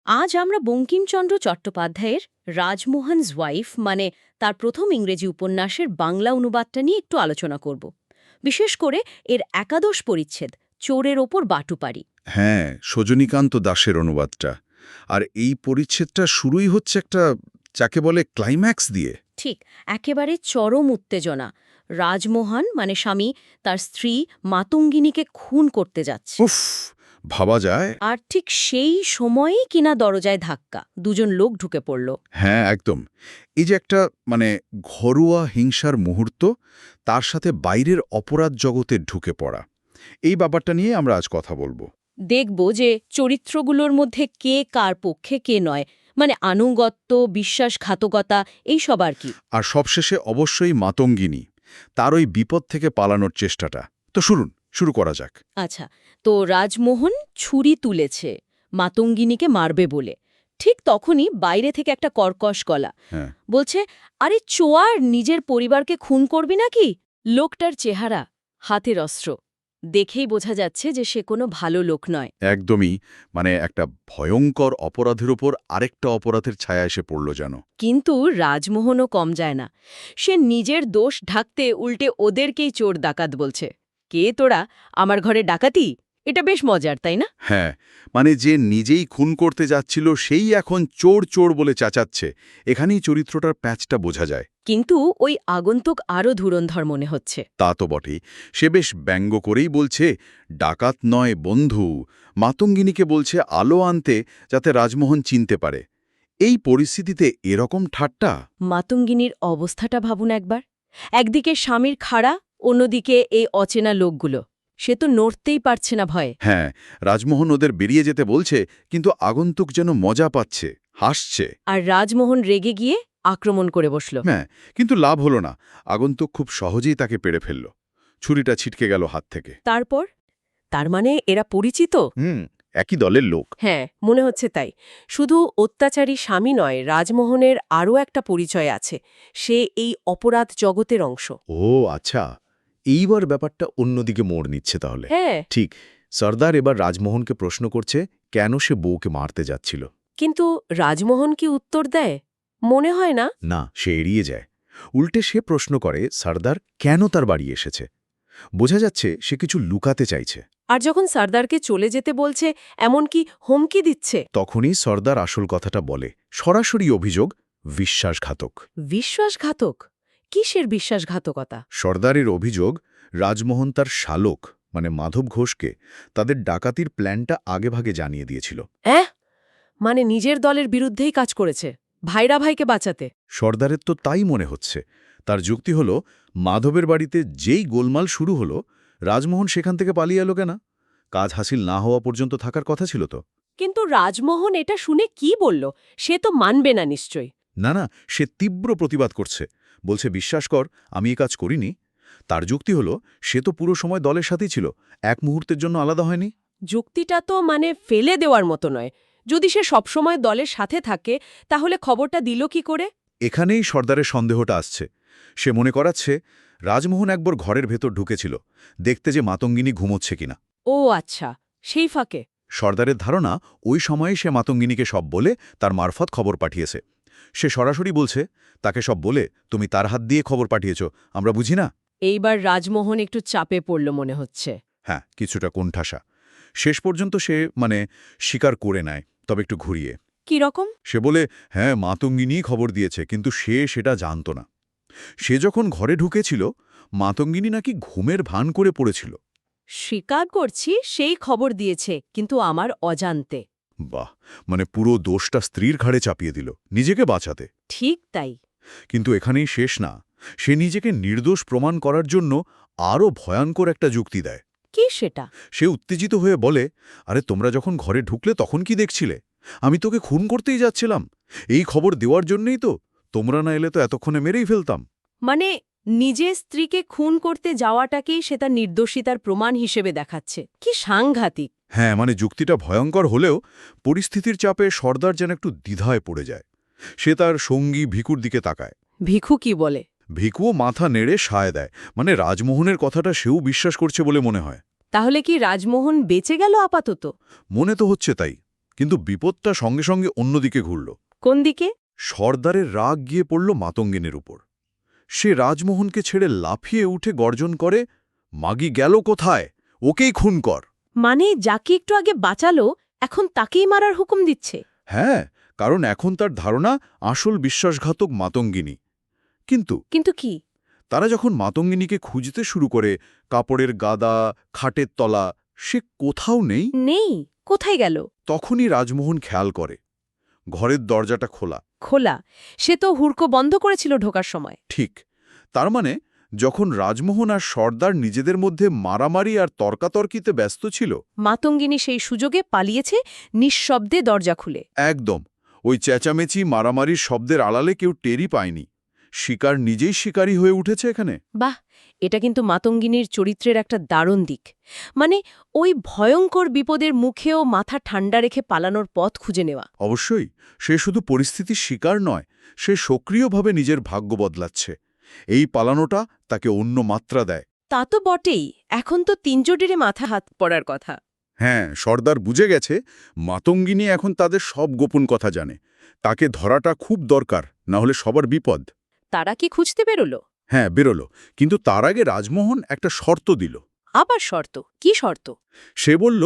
আজ আমরা বঙ্কিমচন্দ্র চট্টোপাধ্যায়ের রাজমোহনস ওয়াইফ মানে তার প্রথম ইংরেজি উপন্যাসের বাংলা অনুবাদটা নিয়ে একটু আলোচনা করব। বিশেষ করে এর একাদশ পরিচ্ছেদ চোরের ওপর বাটুপাড়ি। হ্যাঁ, সজনীকান্ত দাশের অনুবাদটা। আর এই পরিচ্ছেদটা শুরুই হচ্ছে একটা যাকে বলে ক্লাইম্যাক্স দিয়ে। ঠিক, একেবারে চরম উত্তেজনা। রাজমোহন মানে স্বামী তার স্ত্রী মাতঙ্গিনীকে খুন করতে যাচ্ছে। উফ, ভাবা যায়। আর ঠিক সেই সময়েই কিনা দরজায় ধাক্কা, দুজন লোক ঢুকে পড়ল। হ্যাঁ, একদম। এই যে একটা ঘরোয়া হিংসার মুহূর্ত, তার সাথে বাইরের অপরাধ জগতে ঢুকে পড়া, এই ব্যাপারটা নিয়ে আমরা আজ কথা বলবো। দেখব যে চরিত্রগুলোর মধ্যে কে কার পক্ষে কে নয়, মানে আনুগত্য, বিশ্বাসঘাতকতা, এইসব আর কি। আর সবশেষে অবশ্যই মাতঙ্গিনী, তার ওই বিপদ থেকে পালানোর চেষ্টাটা। তো শুরু করা যাক। আচ্ছা, তো রাজমোহন ছুরি তুলেছে মাতঙ্গিনীকে মারবে বলে। ঠিক তখনই বাইরে থেকে একটা কর্কশ গলা হ্যাঁ, বলছে, আরে চোয়ার, নিজের পরিবারকে খুন করবি নাকি? লোকটার চেহারা, হাতের অস্ত্র, দেখেই বোঝা যাচ্ছে যে সে কোনো ভালো লোক নয়। একদমই। একটা ভয়ঙ্কর অপরাধের উপর আরেকটা অপরাধের ছায়া এসে পড়ল যেন। কিন্তু রাজমোহনও কম যায় না। সে নিজের দোষ ঢাকতে উল্টে ওদেরকেই চোর ডাকাত বলছে। কে তোরা, আমার ঘরে ডাকাতি? এটা বেশ মজার, তাই না? হ্যাঁ, যে নিজেই খুন করতে যাচ্ছিল সেই এখন চোর চোর বলে চেঁচাচ্ছে। এখানেই চরিত্রটার প্যাচটা বোঝা যায়। কিন্তু ওই আগন্তুক আরও ধুরন্ধর মনে হচ্ছে। তা তো বটেই। সে বেশ ব্যঙ্গ করেই বলছে, ডাকাত নয় বন্ধু। মাতঙ্গিনীকে বলছে আলো আনতে, যাতে রাজমোহন চিনতে পারে। এই পরিস্থিতিতে এরকম ঠাট্টা! মাতঙ্গিনীর অবস্থাটা ভাবুন একবার। একদিকে স্বামীর খাড়া, অন্যদিকে এই অচেনা লোকগুলো। সে তো নড়তেই পারছে না ভয়ে। হ্যাঁ, রাজমোহন ওদের বেরিয়ে যেতে বলছে, কিন্তু আগন্তুক যেন মজা পাচ্ছে, হাসছে। আর রাজমোহন রেগে গিয়ে আক্রমণ করে বসল। হ্যাঁ, কিন্তু লাভ হলো না। আগন্তুক খুব সহজেই তাকে পেড়ে ফেলল। ছুরিটা ছিটকে গেল হাত থেকে। তারপর? তার মানে এরা পরিচিত? একই দলের লোক। হ্যাঁ, মনে হচ্ছে তাই। শুধু অত্যাচারী স্বামী নয়, রাজমোহনের আরও একটা পরিচয় আছে। সে এই অপরাধ জগতের অংশ। ও আচ্ছা, এইবার ব্যাপারটা অন্যদিকে মোড় নিচ্ছে তাহলে। হ্যাঁ, ঠিক, সর্দার এবার রাজমোহনকে প্রশ্ন করছে কেন সে বউকে মারতে যাচ্ছিল। কিন্তু রাজমোহন কি উত্তর দেয়? মনে হয় না। না, সে এড়িয়ে যায়। উল্টে সে প্রশ্ন করে সর্দার কেন তার বাড়ি এসেছে। বোঝা যাচ্ছে সে কিছু লুকাতে চাইছে। আর যখন সর্দারকে চলে যেতে বলছে, এমনকি হুমকি দিচ্ছে। তখনই সর্দার আসল কথাটা বলে, সরাসরি অভিযোগ বিশ্বাসঘাতক। বিশ্বাসঘাতক? কিসের বিশ্বাসঘাতকতা? সর্দারের অভিযোগ, রাজমোহন তার শালক মাধব ঘোষকে তাদের ডাকাতির প্ল্যানটা আগেভাগে জানিয়ে দিয়েছিল। মানে নিজের দলের বিরুদ্ধেই কাজ করেছে, ভাইরা ভাইকে বাঁচাতে। সর্দারের তো তাই মনে হচ্ছে। তার যুক্তি হল, মাধবের বাড়িতে যেই গোলমাল শুরু হলো, রাজমোহন সেখান থেকে পালিয়ে এলো কেন? কাজ হাসিল না হওয়া পর্যন্ত থাকার কথা ছিল তো। কিন্তু রাজমোহন এটা শুনে কি বলল? সে তো মানবে না নিশ্চয়ই। না না, সে তীব্র প্রতিবাদ করছে। বলছে বিশ্বাস কর, আমি এই কাজ করিনি। তার যুক্তি হল, সে তো পুরো সময় দলের সাথেই ছিল, এক মুহূর্তের জন্য আলাদা হয়নি। যুক্তিটা তো মানে ফেলে দেওয়ার মতো নয়। যদি সে সবসময় দলের সাথে থাকে, তাহলে খবরটা দিল কি করে? এখানেই সর্দারের সন্দেহটা আসছে। সে মনে করাচ্ছে রাজমোহন একবার ঘরের ভেতর ঢুকেছিল, দেখতে যে মাতঙ্গিনী ঘুমোচ্ছে কিনা। ও আচ্ছা, সেই ফাঁকে। সর্দারের ধারণা, ওই সময়ে সে মাতঙ্গিনীকে সব বলে তার মারফত খবর পাঠিয়েছে। সে সরাসরি বলছে, তাকে সব বলে তুমি তার হাত দিয়ে খবর পাঠিয়েছ, আমরা বুঝি না। এইবার রাজমোহন একটু চাপে পড়ল মনে হচ্ছে। হ্যাঁ, কিছুটা কোণঠাসা। শেষ পর্যন্ত সে স্বীকার করে নেয়, তবে একটু ঘুরিয়ে। কি রকম? সে বলে, হ্যাঁ, মাতঙ্গিনী খবর দিয়েছে, কিন্তু সে সেটা জানত না। সে যখন ঘরে ঢুকেছিল, মাতঙ্গিনী নাকি ঘুমের ভান করে পড়েছিল। স্বীকার করছি, সেই খবর দিয়েছে, কিন্তু আমার অজান্তে। বাহ, পুরো দোষটা স্ত্রীর ঘাড়ে চাপিয়ে দিল, নিজেকে বাঁচাতে। ঠিক তাই। কিন্তু এখানেই শেষ না। সে নিজেকে নির্দোষ প্রমাণ করার জন্য আরও ভয়ঙ্কর একটা যুক্তি দেয়। কি সেটা? সে উত্তেজিত হয়ে বলে, আরে তোমরা যখন ঘরে ঢুকলে তখন কি দেখছিলে? আমি তোকে খুন করতেই যাচ্ছিলাম। এই খবর দেওয়ার জন্যই তো। তোমরা না এলে তো এতক্ষণে মেরেই ফেলতাম। মানে নিজের স্ত্রীকে খুন করতে যাওয়াটাকেই সে তার নির্দোষিতার প্রমাণ হিসেবে দেখাচ্ছে। কি সাংঘাতিক! হ্যাঁ, যুক্তিটা ভয়ঙ্কর হলেও পরিস্থিতির চাপে সর্দার যেন একটু দ্বিধায় পড়ে যায়। সে তার সঙ্গী ভিকুর দিকে তাকায়। ভিখু কি বলে? ভিকুও মাথা নেড়ে সায় দেয়। রাজমোহনের কথাটা সেও বিশ্বাস করছে বলে মনে হয়। তাহলে কি রাজমোহন বেঁচে গেল আপাতত? মনে তো হচ্ছে তাই। কিন্তু বিপদটা সঙ্গে সঙ্গে অন্যদিকে ঘুরল। কোন দিকে? সর্দারের রাগ গিয়ে পড়ল মাতঙ্গিনীর উপর। সে রাজমোহনকে ছেড়ে লাফিয়ে উঠে গর্জন করে, মাগি গেল কোথায়? ওকেই খুন কর। মানে যাকে একটু আগে বাঁচালো এখন তাকেই মারার হুকুম দিচ্ছে? হ্যাঁ, কারণ এখন তার ধারণা আসল বিশ্বাসঘাতক মাতঙ্গিনী। কিন্তু কিন্তু কি? তারা যখন মাতঙ্গিনীকে খুঁজতে শুরু করে, কাপড়ের গাদা, খাটের তলা, সে কোথাও নেই। নেই? কোথায় গেল? তখনই রাজমোহন খেয়াল করে ঘরের দরজাটা খোলা। খোলা? সে তো হুড়কো বন্ধ করেছিল ঢোকার সময়। ঠিক। তার মানে যখন রাজমোহন আর সর্দার নিজেদের মধ্যে মারামারি আর তর্কাতর্কিতে ব্যস্ত ছিল, মাতঙ্গিনী সেই সুযোগে পালিয়েছে নিঃশব্দে দরজা খুলে। একদম ওই চেঁচামেচি মারামারির শব্দের আড়ালে কেউ টেরই পায়নি। শিকার নিজেই শিকারী হয়ে উঠেছে এখানে। বাহ, এটা কিন্তু মাতঙ্গিনীর চরিত্রের একটা দারুণ দিক। মানে ওই ভয়ঙ্কর বিপদের মুখেও মাথা ঠান্ডা রেখে পালানোর পথ খুঁজে নেওয়া। অবশ্যই সে শুধু পরিস্থিতির শিকার নয়, সে সক্রিয়ভাবে নিজের ভাগ্য বদলাচ্ছে। এই পালানোটা তাকে অন্য মাত্রা দেয়। তা তো বটেই। এখন তো তিনজোটেরে মাথা হাত পড়ার কথা। হ্যাঁ, সর্দার বুঝে গেছে মাতঙ্গিনী এখন তাদের সব গোপন কথা জানে। তাকে ধরাটা খুব দরকার, না হলে সবার বিপদ। তারা কি খুঁজতে বেরোলো? হ্যাঁ, বেরোলো। কিন্তু তার আগে রাজমোহন একটা শর্ত দিল। আবার শর্ত? কি শর্ত? সে বলল,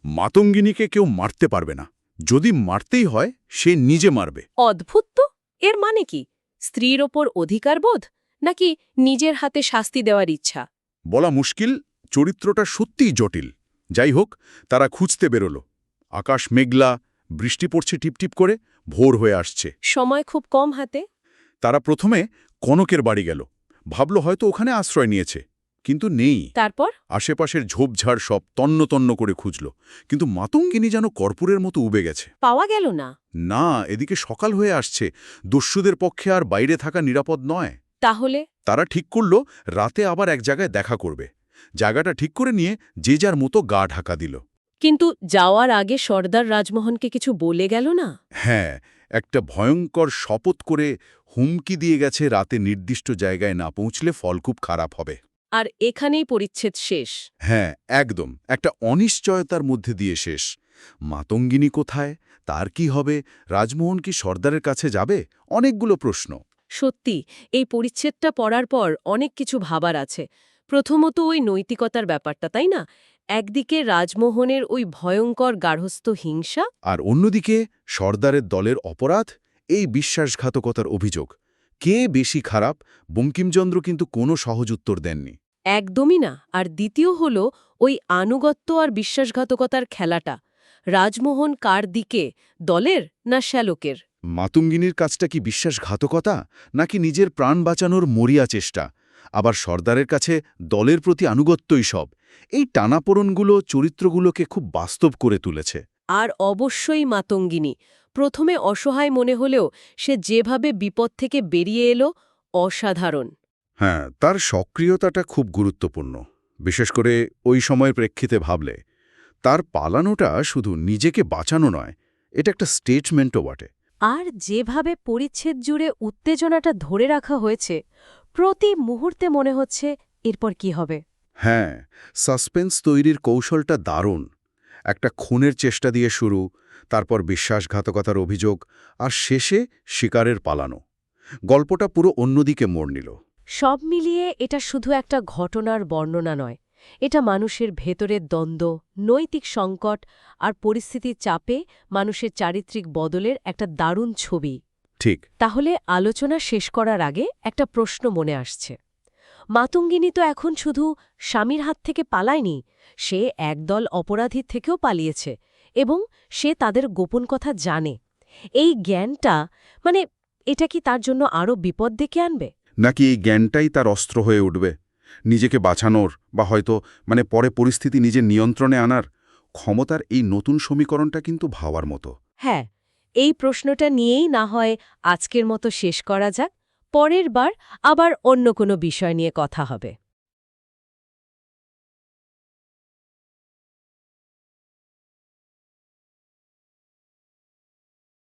মাতঙ্গিনীকে কেউ মারতে পারবে না। যদি মারতেই হয় সে নিজে মারবে। অদ্ভুত তো। এর মানে কি? স্ত্রীর ওপর অধিকার বোধ, নাকি নিজের হাতে শাস্তি দেওয়ার ইচ্ছা? বলা মুশকিল, চরিত্রটা সত্যিই জটিল। যাই হোক, তারা খুঁজতে বেরোল। আকাশ মেঘলা, বৃষ্টি পড়ছে টিপটিপ করে, ভোর হয়ে আসছে। সময় খুব কম হাতে। তারা প্রথমে কনকের বাড়ি গেল। ভাবল হয়তো ওখানে আশ্রয় নিয়েছে, কিন্তু নেই। তারপর? আশেপাশের ঝোপঝাড় সব তন্ন তন্ন করে খুঁজল, কিন্তু মাতঙ্গিনী যেন কর্পূরের মতো উবে গেছে। পাওয়া গেল না? না, এদিকে সকাল হয়ে আসছে, দস্যুদের পক্ষে আর বাইরে থাকা নিরাপদ নয়। তাহলে? তারা ঠিক করল রাতে আবার এক জায়গায় দেখা করবে। জায়গাটা ঠিক করে নিয়ে যে যার মতো গা ঢাকা দিল। কিন্তু যাওয়ার আগে সর্দার রাজমোহনকে কিছু বলে গেল না? হ্যাঁ, একটা ভয়ঙ্কর শপথ করে হুমকি দিয়ে গেছে, রাতে নির্দিষ্ট জায়গায় না পৌঁছলে ফল খুব খারাপ হবে। আর এখানেই পরিচ্ছেদ শেষ। হ্যাঁ, একদম একটা অনিশ্চয়তার মধ্যে দিয়ে শেষ। মাতঙ্গিনী কোথায়? তার কি হবে? রাজমোহন কি সর্দারের কাছে যাবে? অনেকগুলো প্রশ্ন। সত্যি, এই পরিচ্ছেদটা পড়ার পর অনেক কিছু ভাবার আছে। প্রথমত ওই নৈতিকতার ব্যাপারটা, তাই না? একদিকে রাজমোহনের ওই ভয়ঙ্কর গার্হস্থ্য হিংসা, আর অন্যদিকে সর্দারের দলের অপরাধ, এই বিশ্বাসঘাতকতার অভিযোগ। কে বেশি খারাপ? বঙ্কিমচন্দ্র কিন্তু কোনো সহজ উত্তর দেননি। একদমই না। আর দ্বিতীয় হল ওই আনুগত্য আর বিশ্বাসঘাতকতার খেলাটা। রাজমোহন কার দিকে, দলের না শ্যালকের? মাতঙ্গিনীর কাজটা কি বিশ্বাসঘাতকতা, নাকি নিজের প্রাণ বাঁচানোর মরিয়া চেষ্টা? আবার সর্দারের কাছে দলের প্রতি আনুগত্যই সব। এই টানাপোড়েনগুলো চরিত্রগুলোকে খুব বাস্তব করে তুলেছে। আর অবশ্যই মাতঙ্গিনী। প্রথমে অসহায় মনে হলেও সে যেভাবে বিপদ থেকে বেরিয়ে এলো, অসাধারণ। হ্যাঁ, তার সক্রিয়তাটা খুব গুরুত্বপূর্ণ, বিশেষ করে ওই সময়ের প্রেক্ষিতে ভাবলে। তার পালানোটা শুধু নিজেকে বাঁচানো নয়, এটা একটা স্টেটমেন্টও বটে। আর যেভাবে পরিচ্ছেদ জুড়ে উত্তেজনাটা ধরে রাখা হয়েছে, প্রতি মুহূর্তে মনে হচ্ছে এরপর কি হবে। হ্যাঁ, সাসপেন্স তৈরির কৌশলটা দারুণ। একটা খুনের চেষ্টা দিয়ে শুরু, তারপর বিশ্বাসঘাতকতার অভিযোগ, আর শেষে শিকারের পালানো। গল্পটা পুরো অন্যদিকে মোড় নিল। সব মিলিয়ে এটা শুধু একটা ঘটনার বর্ণনা নয়, এটা মানুষের ভেতরের দ্বন্দ্ব, নৈতিক সংকট আর পরিস্থিতির চাপে মানুষের চারিত্রিক বদলের একটা দারুণ ছবি। ঠিক। তাহলে আলোচনা শেষ করার আগে একটা প্রশ্ন মনে আসছে। মাতঙ্গিনী তো এখন শুধু স্বামীর হাত থেকে পালায়নি, সে একদল অপরাধীর থেকেও পালিয়েছে, এবং সে তাদের গোপন কথা জানে। এই জ্ঞানটা, মানে এটা কি তার জন্য আরও বিপদ ডেকে আনবে? নাকি এই জ্ঞানটাই তার অস্ত্র হয়ে উঠবে, নিজেকে বাঁচানোর, বা হয়তো পরে পরিস্থিতি নিজের নিয়ন্ত্রণে আনার ক্ষমতার? এই নতুন সমীকরণটা কিন্তু ভাবার মতো। হ্যাঁ, এই প্রশ্নটা নিয়েই না হয় আজকের মতো শেষ করা যাক। পরের বার আবার অন্য কোনো বিষয় নিয়ে কথা হবে।